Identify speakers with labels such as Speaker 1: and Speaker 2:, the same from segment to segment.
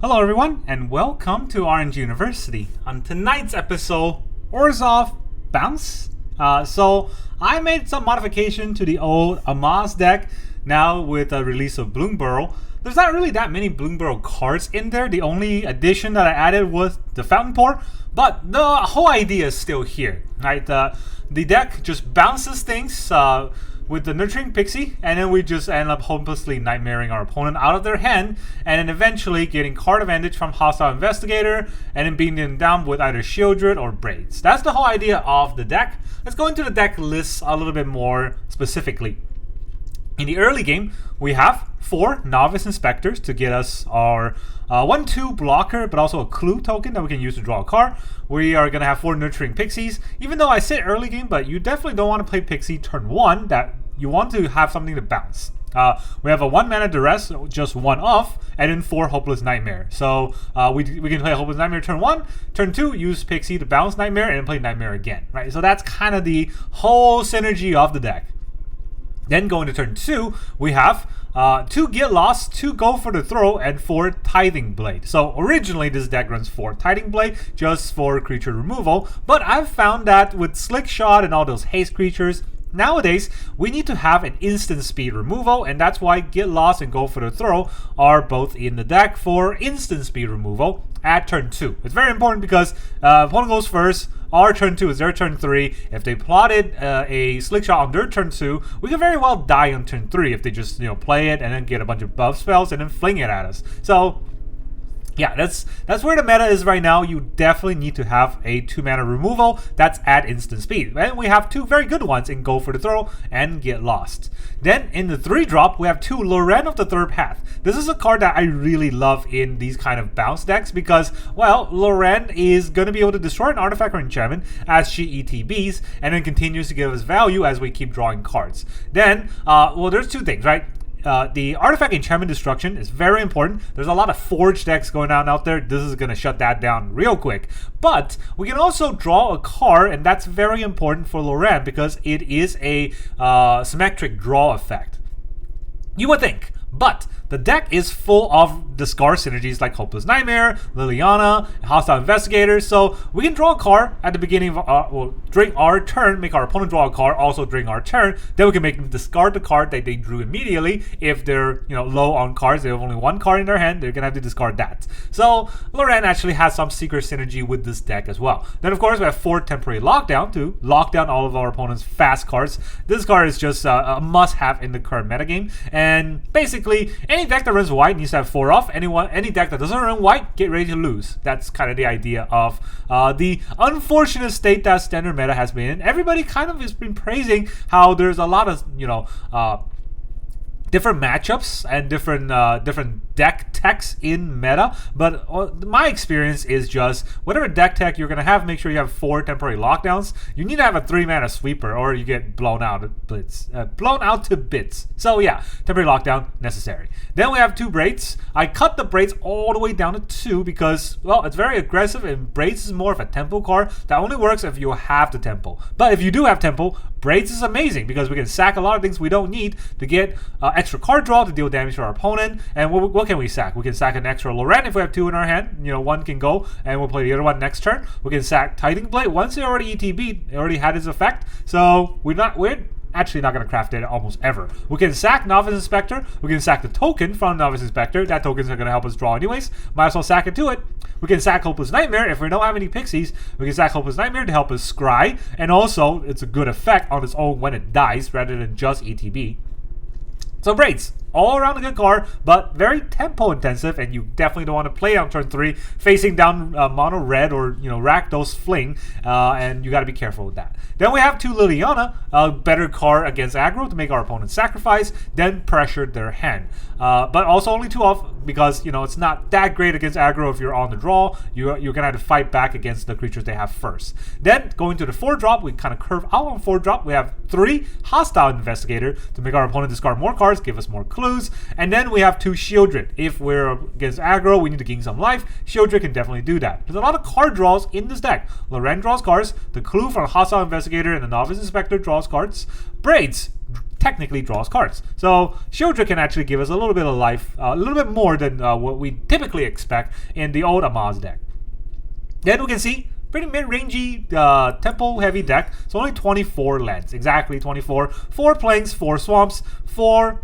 Speaker 1: Hello everyone, and welcome to Orange University. On tonight's episode, Orzhov Bounce. So I made some modification to the old Amaz deck. Now with the release of Bloomburrow, there's not really that many Bloomburrow cards in there. The only addition that I added was the Fountainport, but the whole idea is still here, right? The deck just bounces things with the Nurturing Pixie, and then we just end up hopelessly nightmaring our opponent out of their hand, and then eventually getting card advantage from Hostile Investigator, and then beating them down with either Shieldred or Braids. That's the whole idea of the deck. Let's go into the deck list a little bit more specifically. In the early game, we have 4 Novice Inspectors to get us our 1/2 blocker, but also a clue token that we can use to draw a card. We are going to have 4 Nurturing Pixies. Even though I said early game, but you definitely don't want to play Pixie turn 1, that you want to have something to bounce. We have a 1 mana Duress, just 1 off, and then 4 Hopeless Nightmare. So we can play Hopeless Nightmare turn 1, turn 2, use Pixie to bounce Nightmare, and then play Nightmare again, right? So that's kind of the whole synergy of the deck. Then going to turn 2, we have 2 Get Lost, 2 Go for the Throw, and 4 Tithing Blade. So originally this deck runs 4 Tithing Blade just for creature removal, but I've found that with Slick Shot and all those haste creatures, nowadays we need to have an instant speed removal, and that's why Get Lost and Go for the Throw are both in the deck for instant speed removal at turn 2. It's very important because opponent goes first. Our turn 2 is their turn 3. If they plotted a Slick Shot on their turn 2, we could very well die on turn 3 if they just play it and then get a bunch of buff spells and then fling it at us. So yeah, that's where the meta is right now. You definitely need to have a 2 mana removal that's at instant speed. And we have 2 very good ones in Go for the Throw and Get Lost. Then in the 3-drop, we have 2 Loran of the Third Path. This is a card that I really love in these kind of bounce decks because, well, Loran is going to be able to destroy an artifact or enchantment as she ETBs and then continues to give us value as we keep drawing cards. Then, well, there's 2 things, right? The artifact enchantment destruction is very important. There's a lot of forge decks going on out there. This is going to shut that down real quick. But we can also draw a card, and that's very important for Loran because it is a symmetric draw effect. You would think, but the deck is full of discard synergies like Hopeless Nightmare, Liliana, Hostile Investigator, so we can draw a card at the beginning of during our turn, make our opponent draw a card also during our turn, then we can make them discard the card that they drew immediately. If they're low on cards, they have only 1 card in their hand, they're gonna have to discard that. So Loran actually has some secret synergy with this deck as well. Then of course we have 4 Temporary Lockdown to lock down all of our opponent's fast cards. This card is just a must-have in the current metagame, and basically any deck that runs white needs to have 4 off. Any deck that doesn't run white, get ready to lose. That's kind of the idea of the unfortunate state that standard meta has been in. Everybody kind of has been praising how there's a lot of different matchups and different deck techs in meta, but my experience is just whatever deck tech you're gonna have, make sure you have 4 temporary lockdowns. You need to have a 3 mana sweeper, or you get blown out to bits. So yeah, temporary lockdown necessary. Then we have 2 Braids. I cut the Braids all the way down to 2 because, well, it's very aggressive, and Braids is more of a tempo card that only works if you have the tempo. But if you do have tempo, Braids is amazing because we can sack a lot of things we don't need to get extra card draw to deal damage to our opponent. And what can we sack? We can sack an extra Loran if we have 2 in our hand. 1 can go, and we'll play the other one next turn. We can sack Tithing Blade. Once it already ETB'd, it already had its effect. So we're actually not going to craft it almost ever. We can sack Novice Inspector. We can sack the token from Novice Inspector. That token's not going to help us draw anyways. Might as well sack it to it. We can sack Hopeless Nightmare. If we don't have any pixies, we can sack Hopeless Nightmare to help us scry. And also, it's a good effect on its own when it dies rather than just ETB. So Braids, all around a good card, but very tempo intensive, and you definitely don't want to play on turn 3 facing down mono red or Rakdos Fling, and you got to be careful with that. Then we have 2 Liliana, a better card against aggro to make our opponent sacrifice, then pressure their hand. But also only 2 off because it's not that great against aggro. If you're on the draw, you're gonna have to fight back against the creatures they have first. Then going to the 4-drop, we kind of curve out on 4-drop. We have 3 Hostile Investigator to make our opponent discard more cards, give us more clues, and then we have 2 Shieldred. If we're against aggro, we need to gain some life. Shieldred can definitely do that. There's a lot of card draws in this deck. Loran draws cards. The clue from Hostile Investigator and the Novice Inspector draws cards. Braids technically draws cards. So Shieldred can actually give us a little bit of life, a little bit more than what we typically expect in the old Amaz deck. Then we can see pretty mid-rangey, tempo-heavy deck. So only 24 lands, exactly 24. 4 plains, 4 swamps, 4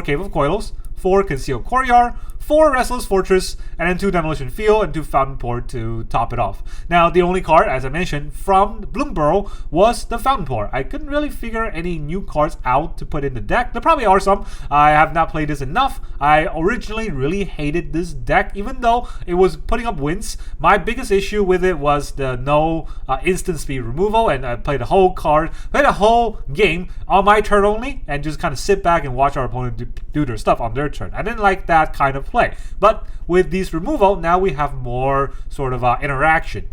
Speaker 1: Cave of Koilos, 4 Concealed Courtyard, 4 Restless Fortress, and then 2 Demolition Field and 2 Fountainport to top it off. Now, the only card, as I mentioned, from Bloomburrow was the Fountainport. I couldn't really figure any new cards out to put in the deck. There probably are some. I have not played this enough. I originally really hated this deck, even though it was putting up wins. My biggest issue with it was the no instant speed removal, and I played a whole game on my turn only, and just kind of sit back and watch our opponent do their stuff on their turn. I didn't like that kind of play. But with these removal, now we have more sort of interaction.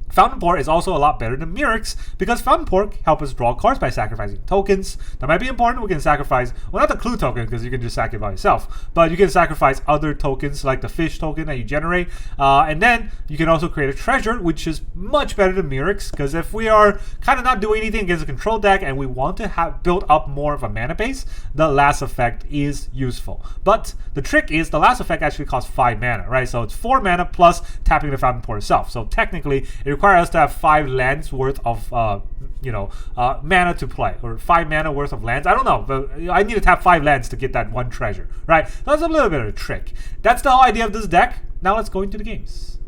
Speaker 1: Fountainport is also a lot better than Mirrex because Fountainport help us draw cards by sacrificing tokens. That might be important. We can sacrifice, well, not the clue token because you can just sack it by yourself, but you can sacrifice other tokens like the fish token that you generate. And then you can also create a treasure, which is much better than Mirrex because if we are kind of not doing anything against a control deck and we want to have build up more of a mana base, the last effect is useful. But the trick is the last effect actually costs 5 mana, right? So it's 4 mana plus tapping the Fountainport itself. So technically, it requires us to have 5 lands worth of mana to play, or 5 mana worth of lands. I don't know, but I need to tap 5 lands to get that one treasure, right? That's a little bit of a trick. That's the whole idea of this deck. Now let's go into the games.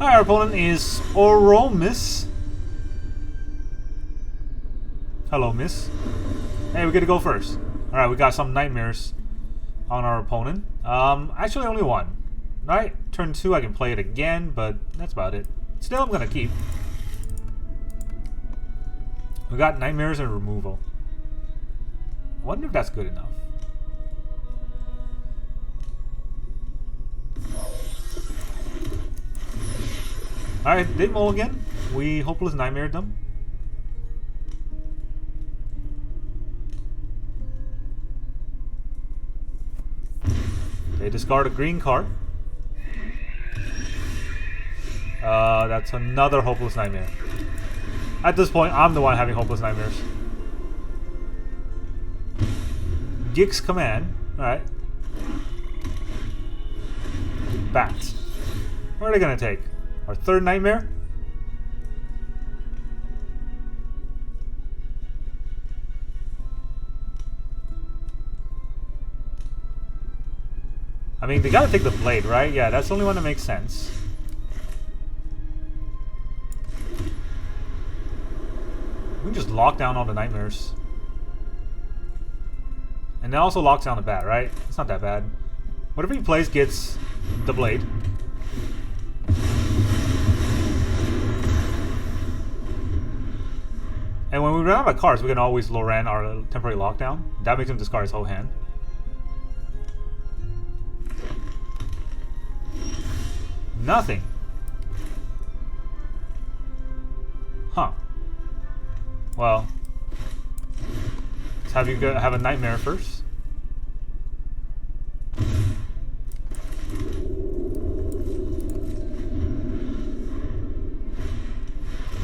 Speaker 1: Alright, our opponent is Oromis. Hello, miss. Hey, we get to go first. Alright, we got some nightmares on our opponent. Actually only one. Right, turn 2 I can play it again, but that's about it. Still, I'm gonna keep. We got nightmares and removal. I wonder if that's good enough. Alright, they mulligan. We hopeless nightmared them. They discard a green card. That's another hopeless nightmare. At this point, I'm the one having hopeless nightmares. Gix command. Alright. Bats. What are they gonna take? Our third nightmare? I mean, they gotta take the blade, right? Yeah, that's the only one that makes sense. We can just lock down all the nightmares. And that also locks down the bat, right? It's not that bad. Whatever he plays gets the blade. And when we run out of cards, we can always Loran our temporary lockdown. That makes him discard his whole hand. Nothing. Huh. Well, let's have you have a nightmare first.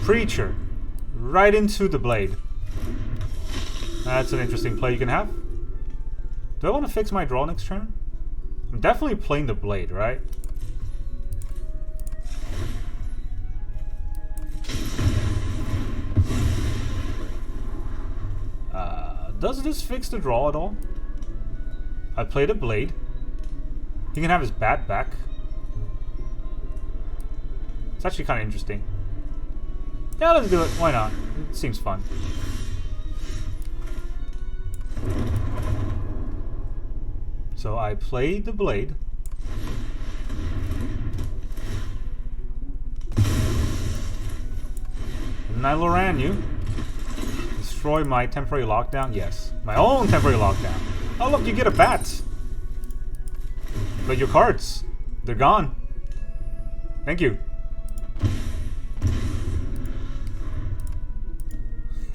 Speaker 1: Preacher. Right into the blade. That's an interesting play you can have. Do I want to fix my draw next turn? I'm definitely playing the blade, right? Does this fix the draw at all? I played a blade. He can have his bat back. It's actually kind of interesting. Yeah, let's do it. Why not? It seems fun. So I played the blade. And I Loran you. Destroy my temporary lockdown? Yes. My own temporary lockdown. Oh look, you get a bat. But your cards, they're gone. Thank you.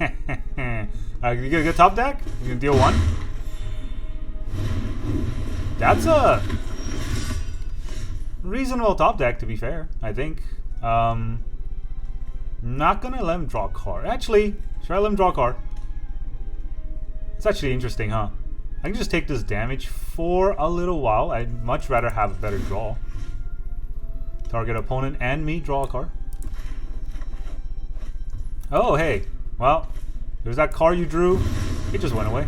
Speaker 1: You get a good top deck? You can deal 1. That's a reasonable top deck, to be fair, I think. Not gonna let him draw a card. Actually, should I let him draw a card? It's actually interesting, huh? I can just take this damage for a little while. I'd much rather have a better draw. Target opponent and me draw a card. Oh, hey. Well, there's that card you drew. It just went away.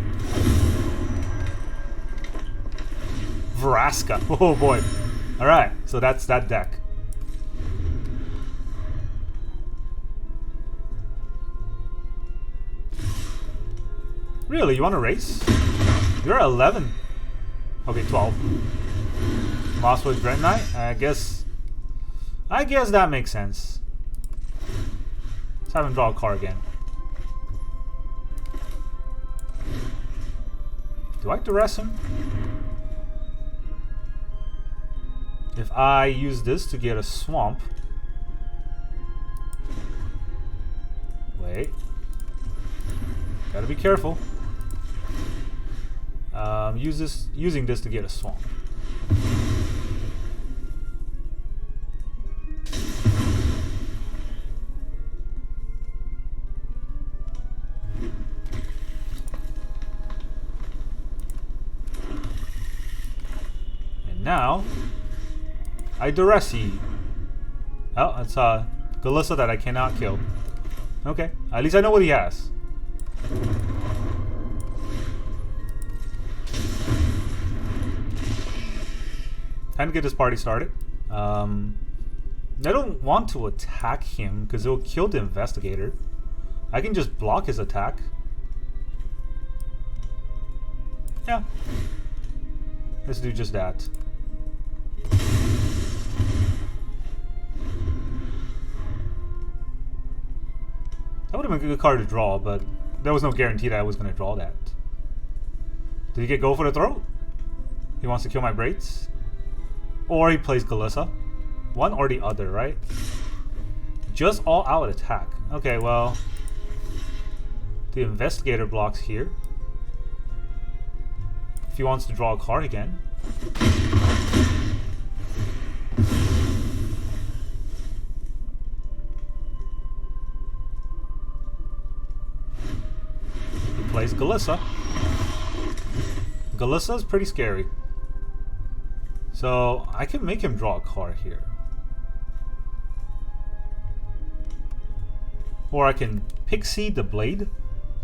Speaker 1: Vraska. Oh boy. Alright, so that's that deck. Really? You want to race? You're at 11. Okay, 12. Mosswood Dread Knight? I guess that makes sense. Let's have him draw a card again. Do I Duress him? If I use this to get a swamp. Wait. Gotta be careful. Using this to get a swamp. And now I Duress. Oh, it's Galissa that I cannot kill. Okay, at least I know what he has. Time to get this party started. I don't want to attack him because it'll kill the investigator. I can just block his attack. Yeah. Let's do just that. That would have been a good card to draw, but there was no guarantee that I was going to draw that. Did he get go for the throat? He wants to kill my Braids? Or he plays Galissa. One or the other, right? Just all out attack. Okay, well. The investigator blocks here. If he wants to draw a card again. He plays Galissa. Galissa is pretty scary. So, I can make him draw a card here. Or I can Pixie the Blade.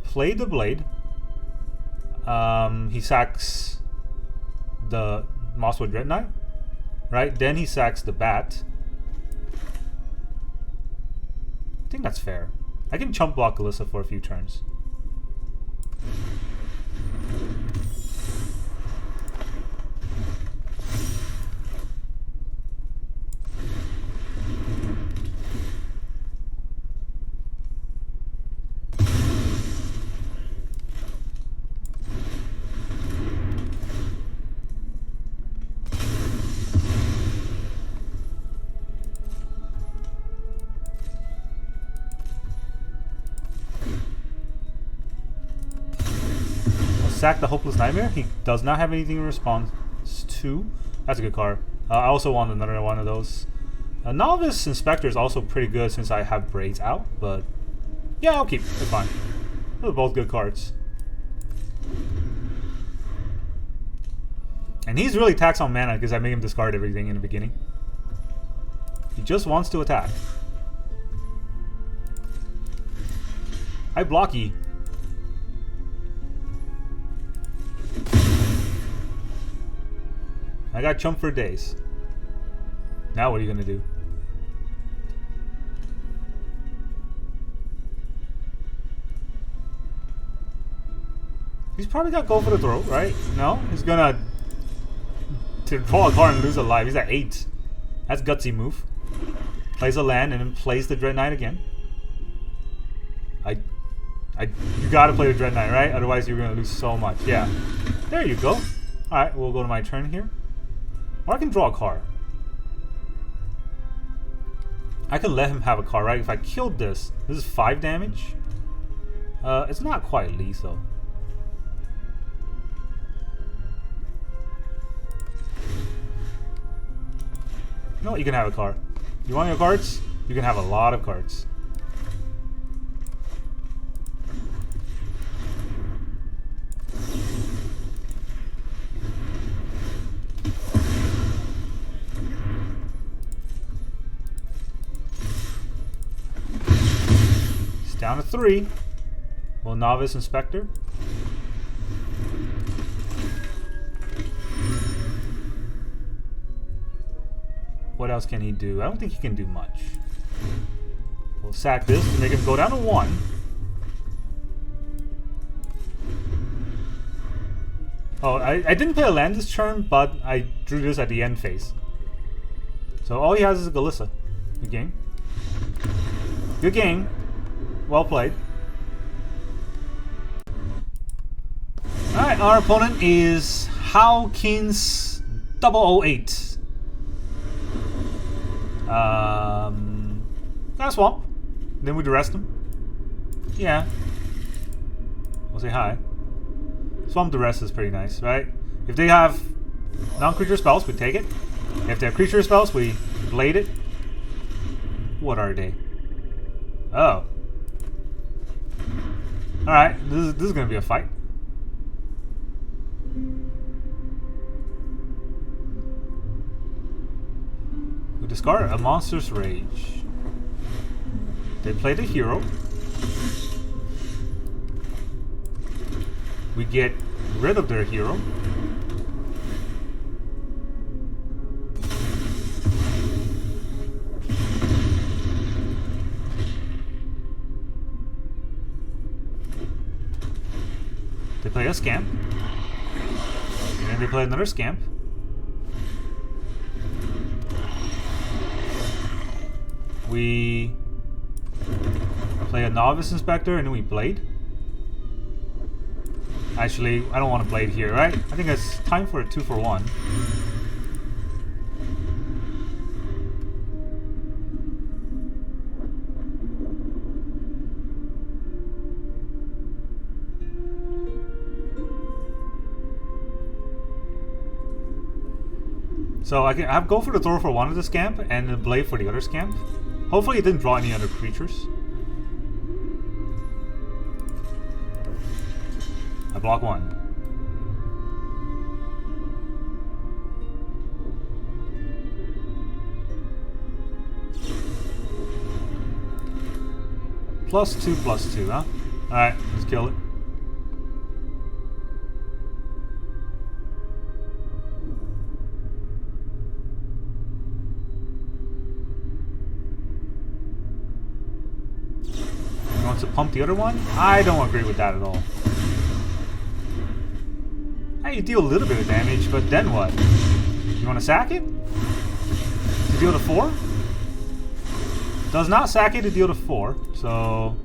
Speaker 1: Play the Blade. He sacks the Mosswood Dread Knight. Right? Then he sacks the Bat. I think that's fair. I can chump block Galissa for a few turns. Sack the Hopeless Nightmare. He does not have anything in response to. That's a good card. I also want another one of those. Novice Inspector is also pretty good since I have Braids out, but yeah, I'll keep. It's fine. Those are both good cards. And he's really taxed on mana because I make him discard everything in the beginning. He just wants to attack. I block E. I got chump for days. Now what are you gonna do? He's probably got go for the throat, right? No? He's gonna to draw a card and lose a life. He's at 8. That's gutsy move. Plays a land and then plays the Dread Knight again. You gotta play the Dread Knight, right? Otherwise you're gonna lose so much. Yeah. There you go. Alright, we'll go to my turn here. Or I can draw a card. I can let him have a card, right? If I killed this is 5 damage. It's not quite lethal. You know what? You can have a card. You want your cards? You can have a lot of cards. Down to 3. Well, Novice Inspector. What else can he do? I don't think he can do much. We'll sack this to make him go down to 1. Oh, I didn't play a land this turn, but I drew this at the end phase. So all he has is a Galissa. Good game. Good game. Well played. Alright, our opponent is Hawkins 008. Got a swamp. Then we Duress him. Yeah. We'll say hi. Swamp Duress is pretty nice, right? If they have non-creature spells, we take it. If they have creature spells, we blade it. What are they? Oh. Alright, this is gonna be a fight. We discard a monster's rage. They play the hero. We get rid of their hero. They play a scamp. And then they play another scamp. We play a Novice Inspector and then we blade. Actually, I don't want to blade here, right? I think it's time for a 2-for-1. So I can go for the throw for one of the scamp and the blade for the other scamp. Hopefully it didn't draw any other creatures. I block 1. +2/+2, huh? Alright, let's kill it. He wants to pump the other one? I don't agree with that at all. You deal a little bit of damage, but then what? You want to sack it? To deal to 4? Does not sack it to deal to 4, so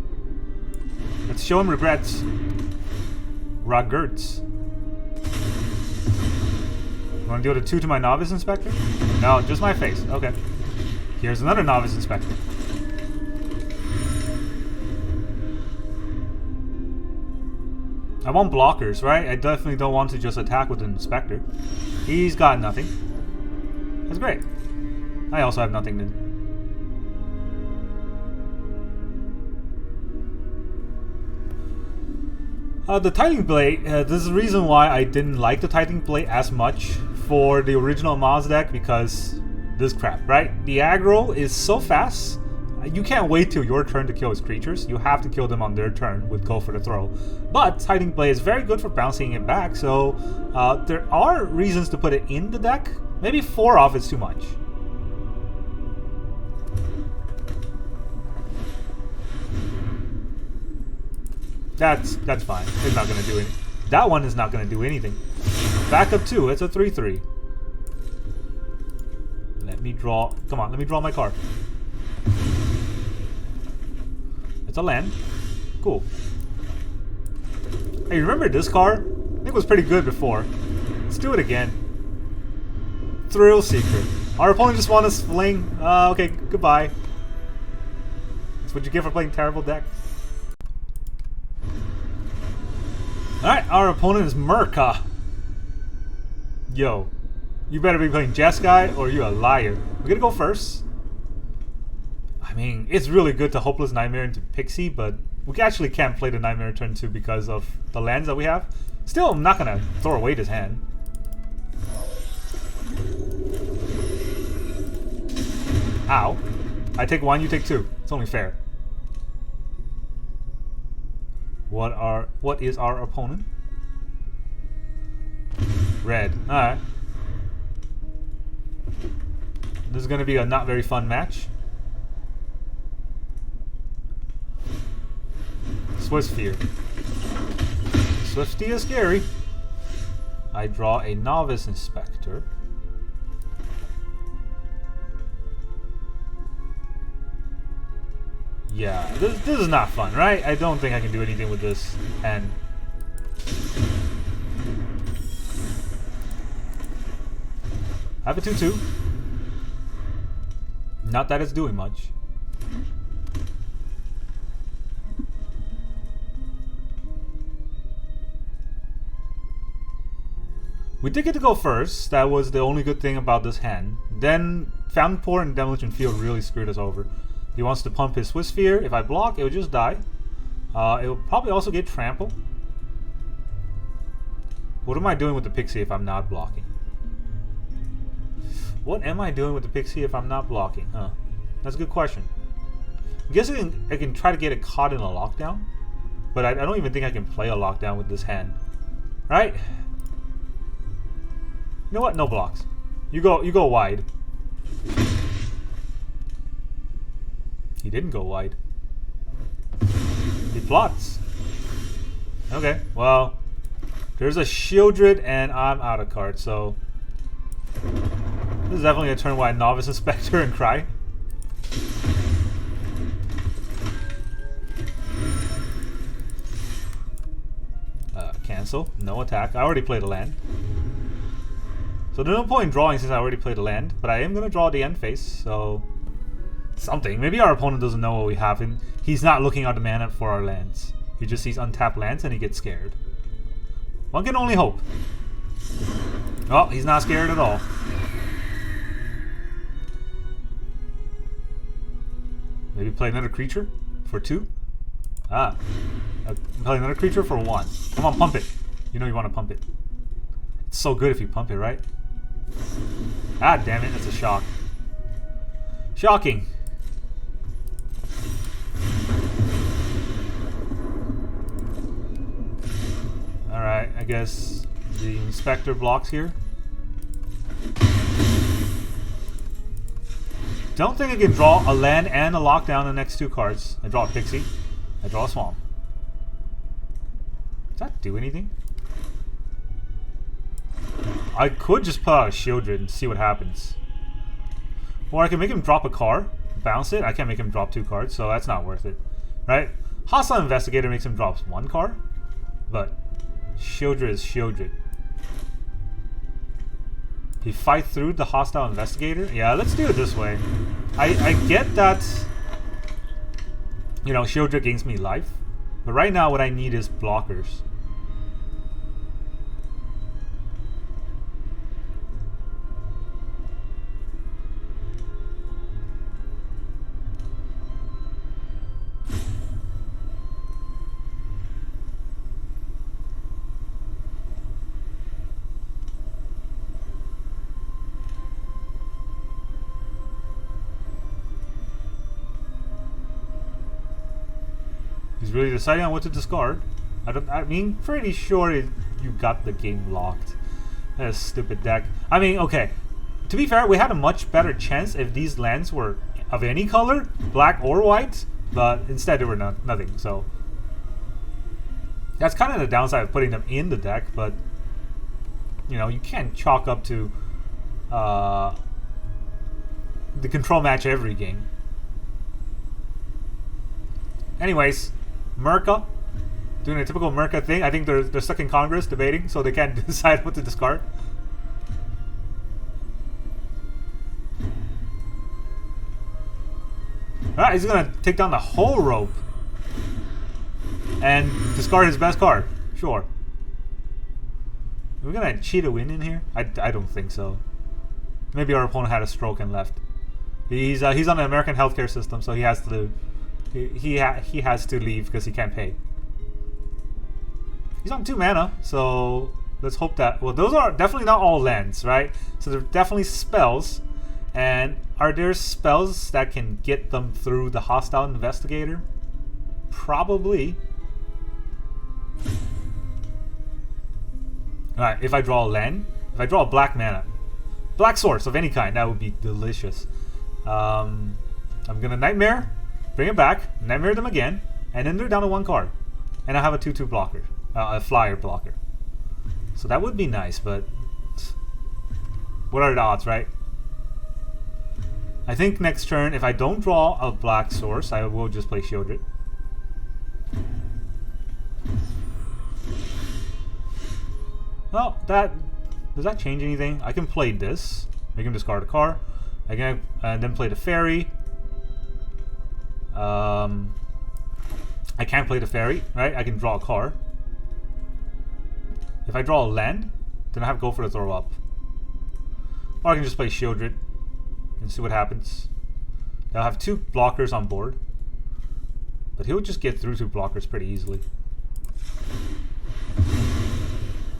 Speaker 1: let's show him regrets. Ragurts. You want to deal to 2 to my Novice Inspector? No, just my face. Okay. Here's another Novice Inspector. I want blockers, right? I definitely don't want to just attack with an Inspector. He's got nothing. That's great. I also have nothing then. The Titan Blade, this is the reason why I didn't like the Titan Blade as much for the original Maz deck, because this crap, right? The aggro is so fast. You can't wait till your turn to kill his creatures. You have to kill them on their turn with Go for the Throw. But Titan Blade is very good for bouncing it back, so there are reasons to put it in the deck. Maybe 4 off is too much. That's fine. It's not going to do anything. That one is not going to do anything. Back up 2. It's a 3/3. Let me draw. Come on, let me draw my card. It's a land. Cool. Hey, remember this card? I think it was pretty good before. Let's do it again. Thrill Seeker. Our opponent just wants to fling. Okay, goodbye. That's what you get for playing terrible deck. Alright, our opponent is Merca. Yo, you better be playing Jeskai or you're a liar. We're gonna go first. I mean, it's really good to Hopeless Nightmare into Pixie, but we actually can't play the Nightmare turn 2 because of the lands that we have. Still, I'm not gonna throw away this hand. Ow. I take 1, you take 2. It's only fair. What is our opponent? Red. Alright. This is gonna be a not very fun match. Swiftspear. Swifty is scary. I draw a Novice Inspector. Yeah, this is not fun, right? I don't think I can do anything with this hand. I have a 2/2. Not that it's doing much. We did get to go first. That was the only good thing about this hand. Then Fountainport and Demolition Field really screwed us over. He wants to pump his Swiftspear. If I block, it will just die. It will probably also get trampled. What am I doing with the Pixie if I'm not blocking? What am I doing with the Pixie if I'm not blocking? Huh. That's a good question. I guess I can try to get it caught in a lockdown. But I don't even think I can play a lockdown with this hand. Right? You know what? No blocks. You go wide. He didn't go wide. He plots. Okay, well, there's a Shieldred and I'm out of cards, so this is definitely a turn where I Novice Inspector and cry. Cancel. No attack. I already played a land. So there's no point in drawing since I already played a land, but I am going to draw the end phase, so something. Maybe our opponent doesn't know what we have, and he's not looking at the mana for our lands. He just sees untapped lands and he gets scared. One can only hope. Oh, he's not scared at all. Maybe play another creature for 2? Ah. Play another creature for 1. Come on, pump it. You know you want to pump it. It's so good if you pump it, right? Ah, damn it, that's a shock. Shocking. Alright, I guess the Inspector blocks here. Don't think I can draw a land and a lockdown the next 2 cards. I draw a Pixie. I draw a Swamp. Does that do anything? I could just put out a Shieldred and see what happens. Or I can make him drop a card, bounce it. I can't make him drop 2 cards, so that's not worth it. Right? Hostile Investigator makes him drop 1 card, but Shieldred is Shieldred. He fight through the Hostile Investigator? Yeah, let's do it this way. I get that, you know, Shieldred gains me life, but right now what I need is blockers. He's really deciding on what to discard. I mean, pretty sure you got the game locked. That's a stupid deck. I mean, okay. To be fair, we had a much better chance if these lands were of any color, black or white, but instead they were nothing. So that's kind of the downside of putting them in the deck. But you know, you can't chalk up to the control match every game. Anyways. Merca, doing a typical Merca thing. I think they're stuck in Congress debating, so they can't decide what to discard. Alright, he's gonna take down the whole rope and discard his best card. Sure. Are we gonna cheat a win in here? I don't think so. Maybe our opponent had a stroke and left. He's on the American healthcare system, so he has to. He has to leave because he can't pay. He's on 2 mana, so let's hope that... Well, those are definitely not all lands, right? So they're definitely spells. And are there spells that can get them through the Hostile Investigator? Probably. Alright, if I draw a land, if I draw a black mana, black source of any kind, that would be delicious. I'm gonna Nightmare, bring it back, Nightmare them again, and then they're down to 1 card. And I have a 2/2 blocker, a flyer blocker. So that would be nice, but what are the odds, right? I think next turn, if I don't draw a black source, I will just play Shieldred. Well, does that change anything? I can play this, make him discard a card, again, and then play the fairy. I can't play the fairy, right? I can draw a card. If I draw a land, then I have to go for the throw up. Or I can just play Shieldred and see what happens. I'll have 2 blockers on board. But he'll just get through 2 blockers pretty easily.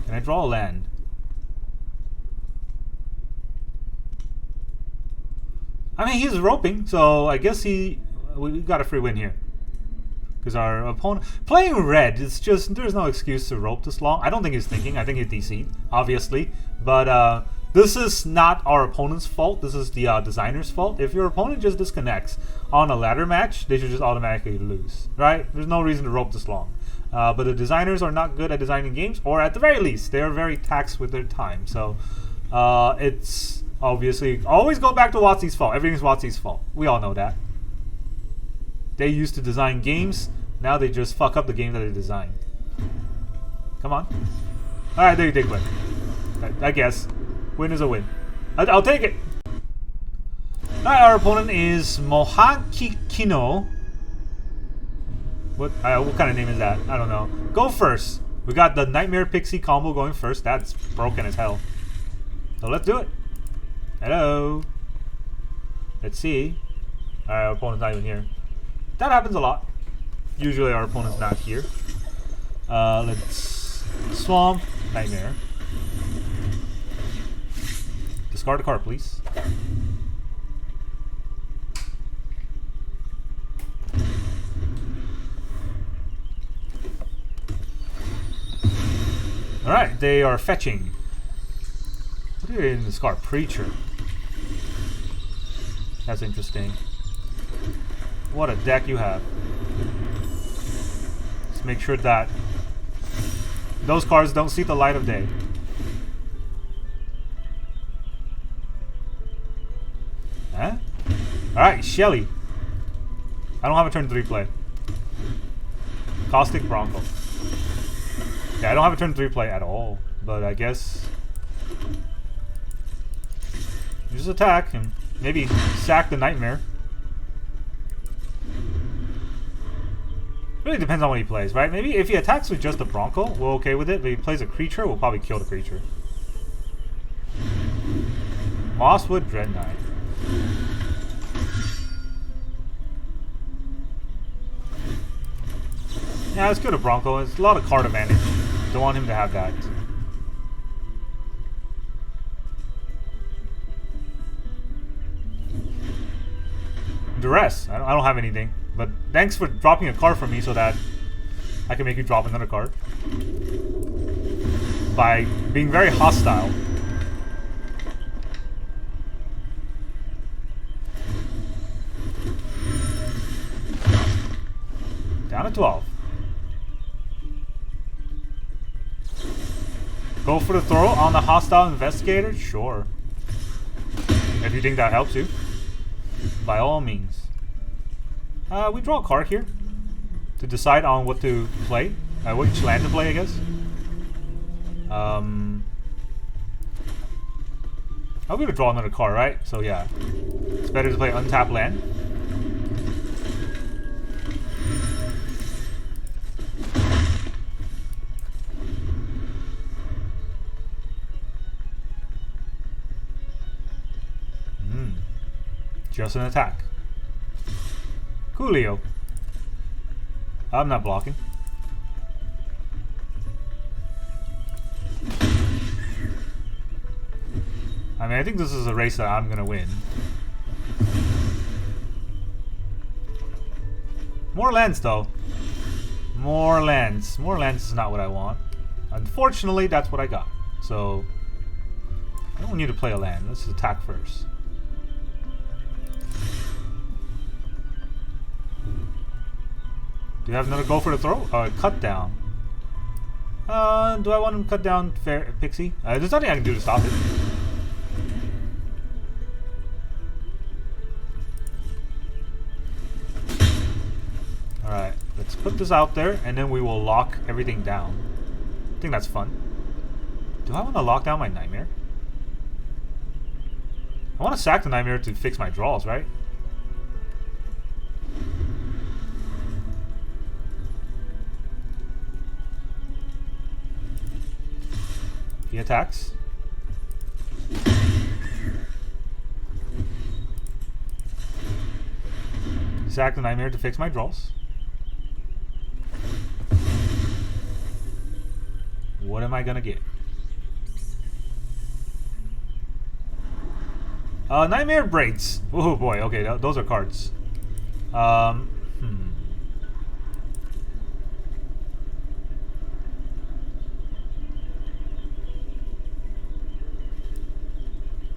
Speaker 1: Can I draw a land? I mean, he's roping, so I guess we got a free win here. Because our opponent... Playing red, it's just... There's no excuse to rope this long. I don't think he's thinking. I think he's DC'd, obviously. But this is not our opponent's fault. This is the designer's fault. If your opponent just disconnects on a ladder match, they should just automatically lose, right? There's no reason to rope this long. But the designers are not good at designing games, or at the very least, they're very taxed with their time. So it's obviously... Always go back to WotC's fault. Everything's WotC's fault. We all know that. They used to design games, now they just fuck up the game that they designed. Come on. Alright, there you take win. I guess. Win is a win. I'll take it! Alright, our opponent is Mohakikino. What kind of name is that? I don't know. Go first. We got the Nightmare Pixie combo going first. That's broken as hell. So let's do it. Hello. Let's see. Alright, our opponent's not even here. That happens a lot. Usually our opponent's not here. Let's Swamp, Nightmare. Discard a card, please. Alright, they are fetching. What do they discard? Preacher. That's interesting. What a deck you have. Let's make sure that those cards don't see the light of day. Huh? Alright, Shelly. I don't have a turn 3 play. Caustic Bronco. Yeah, I don't have a turn 3 play at all. But I guess... just attack and maybe sack the Nightmare. Really depends on what he plays, right? Maybe if he attacks with just a Bronco, we're okay with it. But if he plays a creature, we'll probably kill the creature. Mosswood Dread Knight. Yeah, let's go to Bronco. It's a lot of card advantage. Don't want him to have that. Duress. I don't have anything. But thanks for dropping a card for me so that I can make you drop another card. By being very hostile. Down to 12. Go for the throw on the Hostile Investigator? Sure. If you think that helps you. By all means. We draw a card here to decide on what to play, which land to play, I guess. I'm going to draw another card, right? So yeah, it's better to play untap land. Just an attack. Coolio. I'm not blocking. I mean, I think this is a race that I'm gonna win. More lands, though. More lands. More lands is not what I want. Unfortunately, that's what I got. So I don't need to play a land. Let's attack first. Do you have another go for the throw? Cut down. Do I want him to cut down Pixie? There's nothing I can do to stop it. Alright, let's put this out there and then we will lock everything down. I think that's fun. Do I want to lock down my Nightmare? I want to sack the Nightmare to fix my draws, right? He attacks. Sack the Nightmare to fix my draws. What am I gonna get? Nightmare Braids. Oh boy, okay, those are cards. I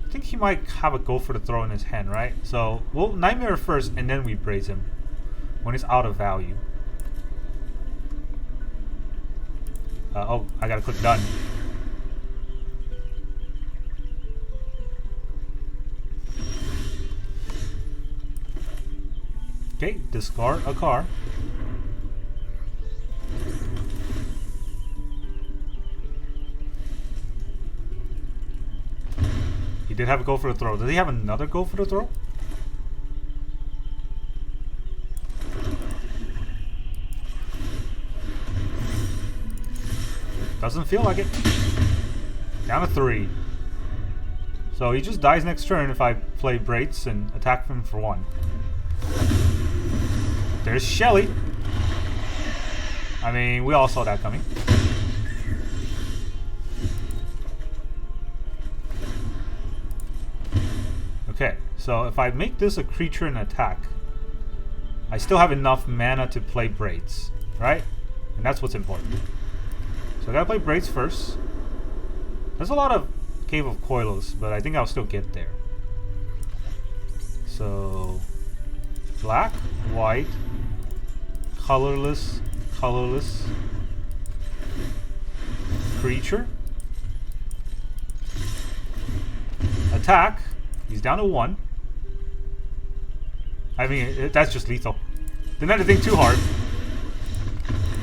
Speaker 1: think he might have a go for the throw in his hand, right? So we'll Nightmare first and then we Braids him when it's out of value. Oh, I gotta click done. Okay, discard a card. He did have a go for the throw. Does he have another go for the throw? Doesn't feel like it. Down to 3. So he just dies next turn if I play Braids and attack him for 1. There's Shelly. I mean, we all saw that coming. Okay, so if I make this a creature and attack, I still have enough mana to play Braids, right? And that's what's important. So I gotta play Braids first. There's a lot of Cave of Koilos, but I think I'll still get there. So black, white, colorless, colorless, creature, attack. He's down to 1. I mean, that's just lethal. Didn't have to think too hard.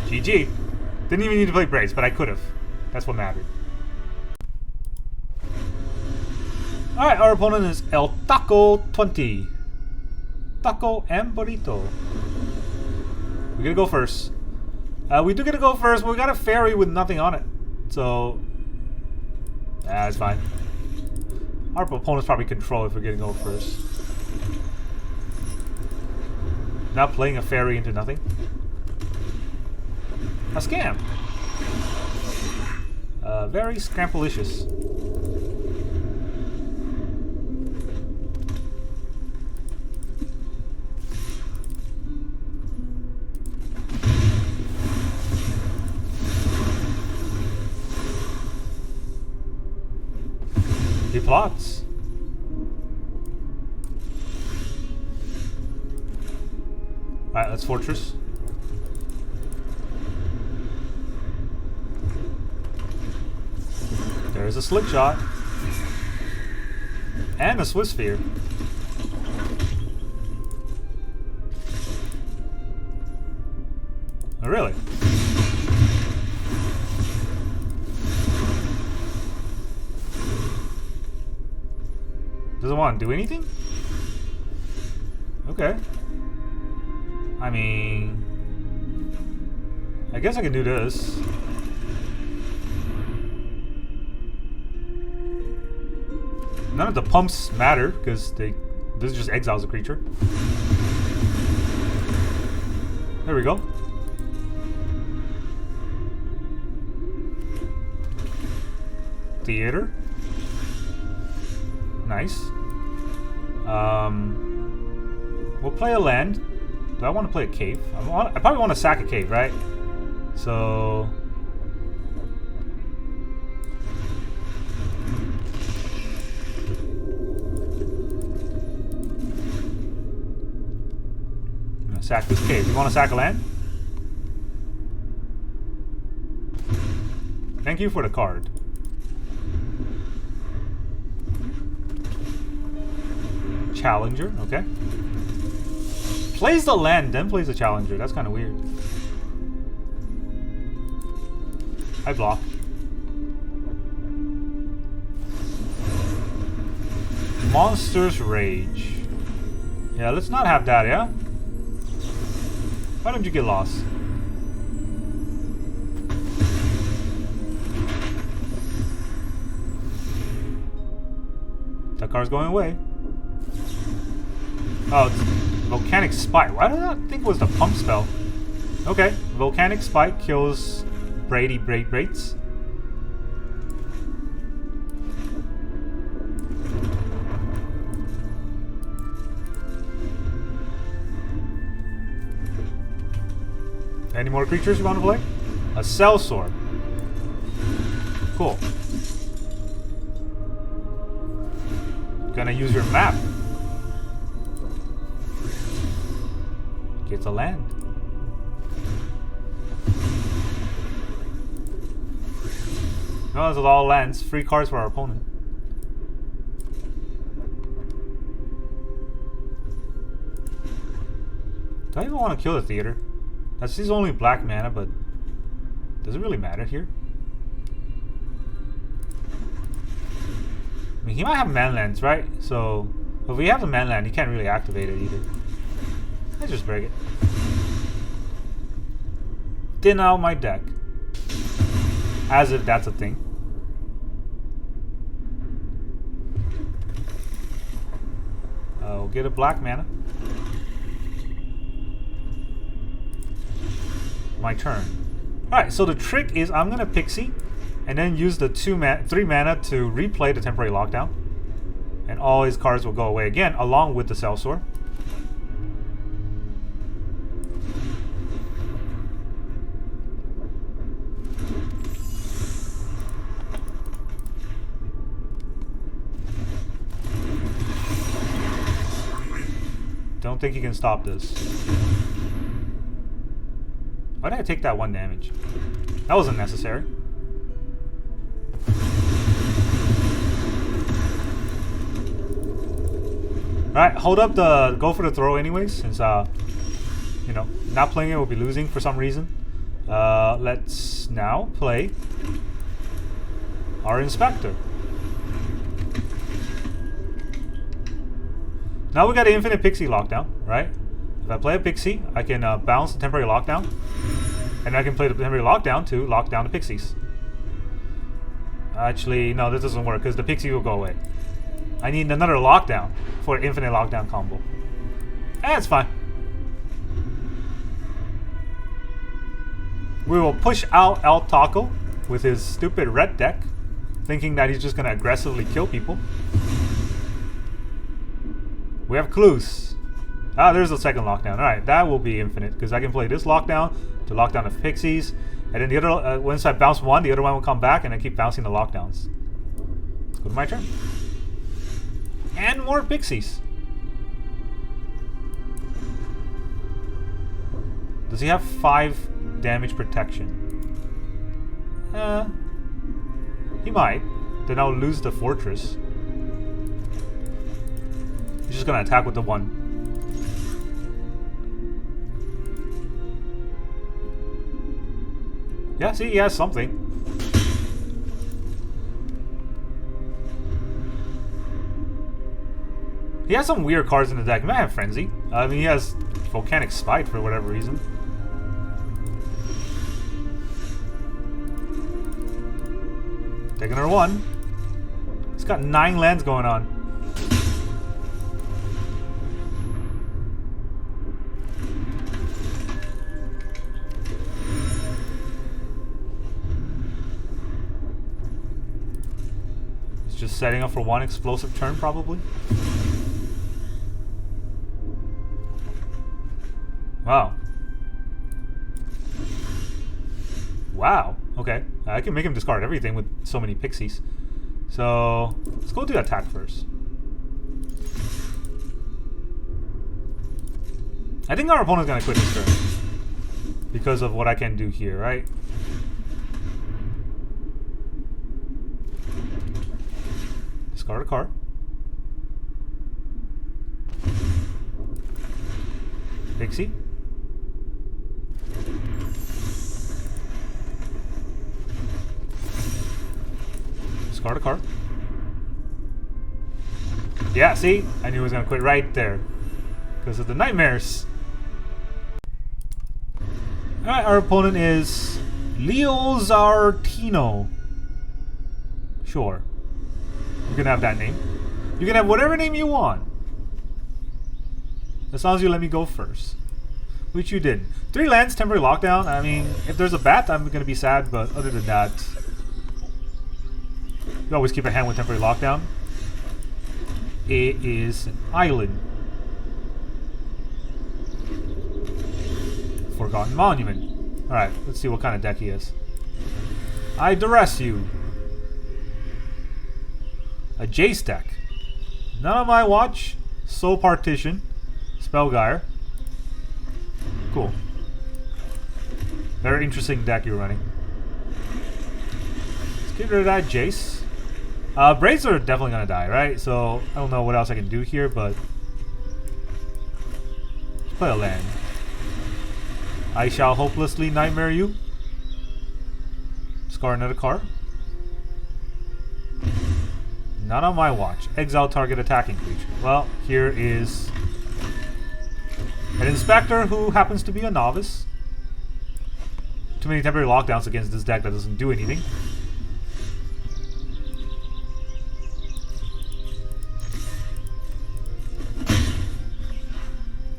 Speaker 1: GG. Didn't even need to play Braids, but I could have. That's what mattered. Alright, our opponent is El Taco 20. Taco and Burrito. We're gonna go first. We do get to go first, but we got a fairy with nothing on it. So, that's fine. Our opponent's probably control if we're gonna go first. Not playing a fairy into nothing. A scam. Very scrampalicious. He plots. Alright, let's Fortress. There's a Slick Shot. And a Swift Sphere. Oh, really? Doesn't want to do anything? Okay. I mean, I guess I can do this. None of the pumps matter because this just exiles a creature. There we go. Theater. Nice. We'll play a land. Do I want to play a cave? I probably want to sack a cave, right? So Sack this cave. You want to sack a land? Thank you for the card. Challenger, okay. Plays the land, then plays the challenger. That's kind of weird. I block. Monster's Rage. Yeah, let's not have that, yeah? Why don't you get lost? That card's going away. Oh, it's Volcanic Spike. Why did I think it was the pump spell? Okay, Volcanic Spike kills Braids. Any more creatures you want to play? A Sellsword. Cool. Gonna use your map. Gets a land. No, those are all lands. Free cards for our opponent. Do I even want to kill the theater? That's his only black mana, but does it really matter here? I mean, he might have manlands, right? So, if we have the manland, he can't really activate it either. Let's just break it. Thin out my deck. As if that's a thing. I'll get a black mana. My turn. Alright, so the trick is I'm gonna Pixie and then use the 3 mana to replay the temporary lockdown. And all his cards will go away again, along with the Sellsword. Don't think he can stop this. Why did I take that 1 damage? That wasn't necessary. Alright, hold up the... Go for the throw anyways, since, you know, not playing it will be losing for some reason. Let's now play our Inspector. Now we got an infinite Pixie lockdown, right? If I play a Pixie, I can bounce the temporary lockdown. And I can play the temporary lockdown to lock down the Pixies. Actually, no, this doesn't work because the Pixie will go away. I need another lockdown for an infinite lockdown combo. It's fine. We will push out El Taco with his stupid red deck, thinking that he's just going to aggressively kill people. We have clues. Ah, there's the second lockdown. Alright, that will be infinite because I can play this lockdown to lock down the Pixies. And then the other, once I bounce one, the other one will come back and I keep bouncing the lockdowns. Let's go to my turn. And more Pixies. Does he have 5 damage protection? He might. Then I'll lose the fortress. He's just gonna attack with the 1. Yeah, see, he has something. He has some weird cards in the deck. He might have Frenzy. I mean, he has Volcanic Spite for whatever reason. Taking another 1. He's got 9 lands going on. Just setting up for 1 explosive turn, probably. Wow. Wow. Okay. I can make him discard everything with so many Pixies. So, let's go do attack first. I think our opponent's gonna quit this turn because of what I can do here, right? Discard a card. Pixie. Discard a card. Yeah, see? I knew he was gonna quit right there. Because of the nightmares. Alright, our opponent is Leo Zartino. Sure. You can have that name. You can have whatever name you want. As long as you let me go first. Which you did. 3 lands, temporary lockdown. I mean, if there's a bat, I'm going to be sad, but other than that, you always keep a hand with temporary lockdown. It is an island. Forgotten Monument. Alright, let's see what kind of deck he is. I duress you. A Jace deck. None on my watch. Soul Partition. Spellgyre. Cool. Very interesting deck you're running. Let's get rid of that Jace. Braids are definitely gonna die, right? So I don't know what else I can do here, but let's play a land. I shall hopelessly nightmare you. Discard another card. Not on my watch. Exile target attacking creature. Well, here is an Inspector who happens to be a novice. Too many temporary lockdowns against this deck that doesn't do anything.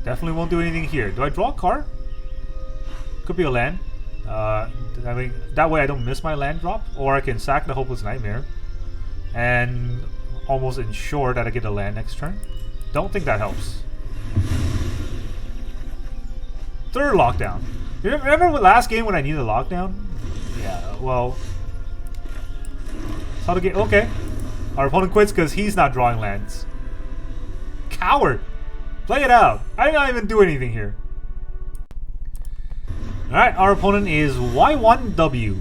Speaker 1: Definitely won't do anything here. Do I draw a card? Could be a land. I mean, that way I don't miss my land drop. Or I can sack the Hopeless Nightmare and almost ensure that I get a land next turn. Don't think that helps. Third lockdown. Remember the last game when I needed a lockdown? Yeah, well, that's how to get. Okay. Our opponent quits because he's not drawing lands. Coward! Play it out. I did not even do anything here. Alright, our opponent is Y1W.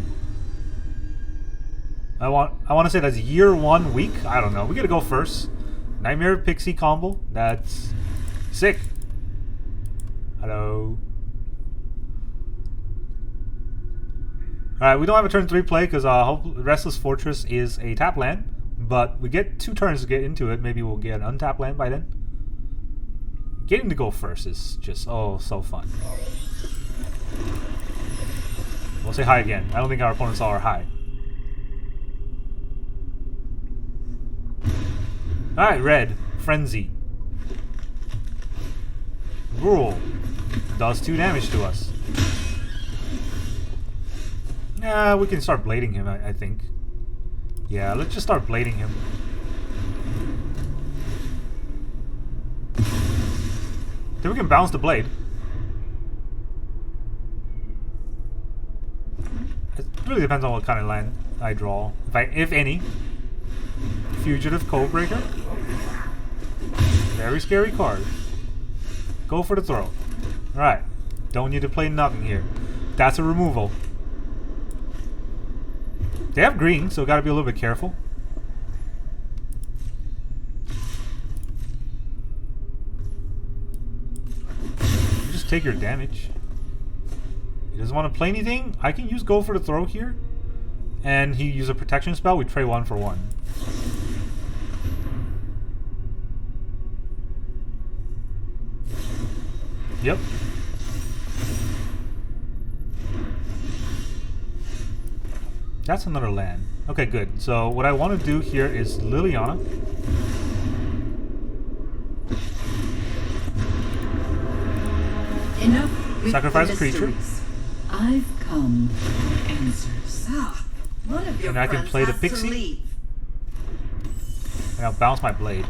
Speaker 1: I want to say that's year 1 week. I don't know. We gotta go first. Nightmare Pixie combo. That's sick. Hello. Alright, we don't have a turn 3 play because Restless Fortress is a tap land. But we get 2 turns to get into it. Maybe we'll get an untapped land by then. Getting to go first is just, oh, so fun. We'll say hi again. I don't think our opponents saw our hi. Alright, red. Frenzy. Rule. Does 2 damage to us. Yeah, we can start blading him, I think. Yeah, let's just start blading him. Then we can bounce the blade. It really depends on what kind of land I draw. If any. Fugitive Codebreaker. Very scary card. Go for the throw. Alright. Don't need to play nothing here. That's a removal. They have green, so gotta be a little bit careful. You just take your damage. He doesn't want to play anything. I can use Go for the Throw here. And he use a protection spell. We trade 1 for 1. Yep. That's another land. Okay, good. So what I want to do here is Liliana.
Speaker 2: Enough with
Speaker 1: Sacrifice
Speaker 2: the
Speaker 1: a creature.
Speaker 2: mysteries. I've come for answers. One of your
Speaker 1: And I can
Speaker 2: friends
Speaker 1: play the
Speaker 2: has to
Speaker 1: Pixie.
Speaker 2: leave.
Speaker 1: And I'll bounce my blade.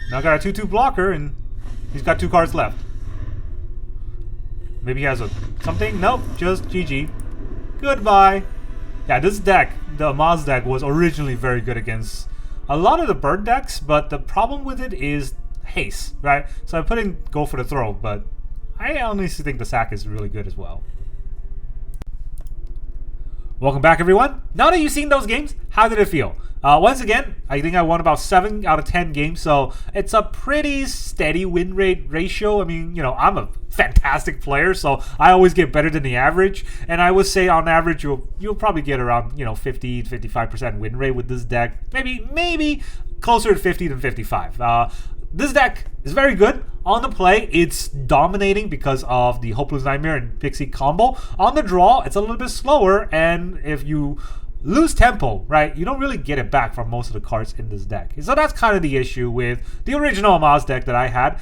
Speaker 1: Now I got a 2/2 blocker and he's got 2 cards left. Maybe he has a something? Nope, just GG. Goodbye. Yeah, this deck, the Moz deck, was originally very good against a lot of the bird decks, but the problem with it is haste, right? So I put in go for the throw, but I honestly think the sack is really good as well. Welcome back, everyone. Now that you've seen those games, how did it feel? Once again, I think I won about 7 out of 10 games, so it's a pretty steady win rate ratio. I mean, you know, I'm a fantastic player, so I always get better than the average, and I would say on average you'll probably get around, you know, 50 to 55% win rate with this deck. Maybe closer to 50 than 55. This deck is very good. On the play, it's dominating because of the Hopeless Nightmare and Pixie combo. On the draw, it's a little bit slower, and if you lose tempo, right, you don't really get it back from most of the cards in this deck. So that's kind of the issue with the original Amaz deck that I had.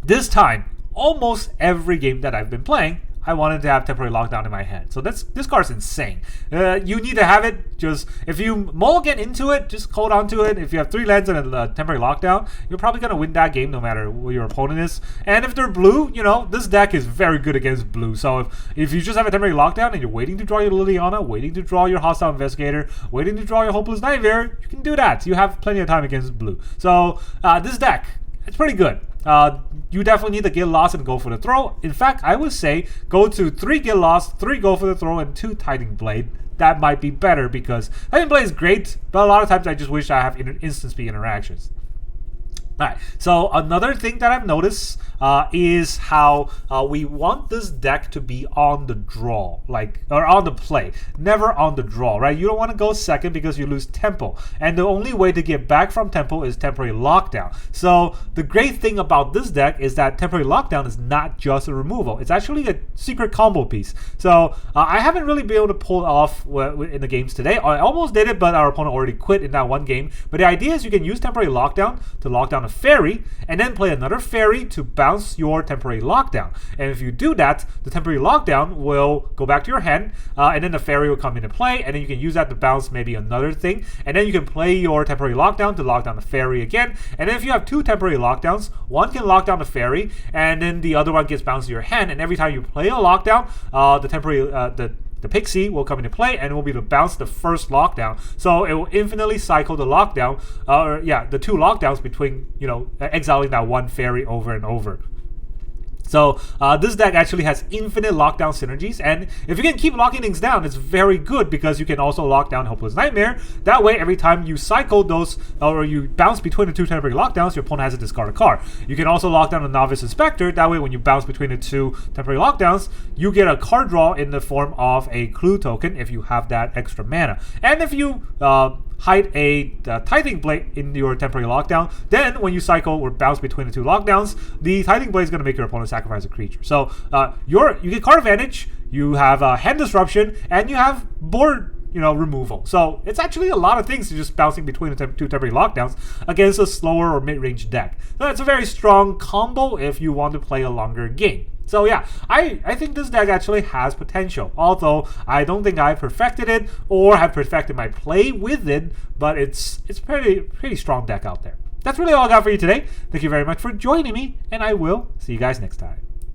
Speaker 1: This time, almost every game that I've been playing, I wanted to have Temporary Lockdown in my hand. So this card's insane. You need to have it. Just if you mulligan into it, just hold on to it. If you have 3 lands and a Temporary Lockdown, you're probably going to win that game no matter who your opponent is. And if they're blue, you know, this deck is very good against blue. So if you just have a Temporary Lockdown and you're waiting to draw your Liliana, waiting to draw your Hostile Investigator, waiting to draw your Hopeless Nightmare, you can do that. You have plenty of time against blue. So this deck, it's pretty good. You definitely need to get lost and go for the throw. In fact, I would say go to 3 get lost, 3 go for the throw, and 2 Tightening Blade. That might be better because Tightening Blade is great, but a lot of times I just wish I have instant speed interactions. Alright, so another thing that I've noticed is how we want this deck to be on the draw, or on the play, never on the draw, right? You don't want to go second because you lose tempo, and the only way to get back from tempo is Temporary Lockdown. So the great thing about this deck is that Temporary Lockdown is not just a removal, it's actually a secret combo piece. So I haven't really been able to pull it off in the games today. I almost did it, but our opponent already quit in that one game. But the idea is you can use Temporary Lockdown to lock down a fairy, and then play another fairy to bounce your Temporary Lockdown. And if you do that, the Temporary Lockdown will go back to your hand, and then the fairy will come into play, and then you can use that to bounce maybe another thing, and then you can play your Temporary Lockdown to lock down the fairy again. And then if you have 2 Temporary Lockdowns, one can lock down the fairy, and then the other one gets bounced to your hand, and every time you play a lockdown, the Pixie will come into play and will be to bounce the first lockdown. So it will infinitely cycle the lockdown, the 2 lockdowns between, you know, exiling that one fairy over and over. So this deck actually has infinite lockdown synergies, and if you can keep locking things down, it's very good because you can also lock down Hopeless Nightmare. That way, every time you cycle those, or you bounce between the 2 temporary lockdowns, your opponent has to discard a card. You can also lock down the Novice Inspector. That way, when you bounce between the 2 temporary lockdowns, you get a card draw in the form of a clue token if you have that extra mana. And if you hide a Tightening Blade in your temporary lockdown, then when you cycle or bounce between the 2 lockdowns, the Tightening Blade is going to make your opponent sacrifice a creature. So you get card advantage, you have hand disruption, and you have board removal. So it's actually a lot of things to just bouncing between the 2 temporary lockdowns against a slower or mid-range deck. So it's a very strong combo if you want to play a longer game. So yeah, I think this deck actually has potential, although I don't think I've perfected it or have perfected my play with it, but it's pretty strong deck out there. That's really all I got for you today. Thank you very much for joining me, and I will see you guys next time.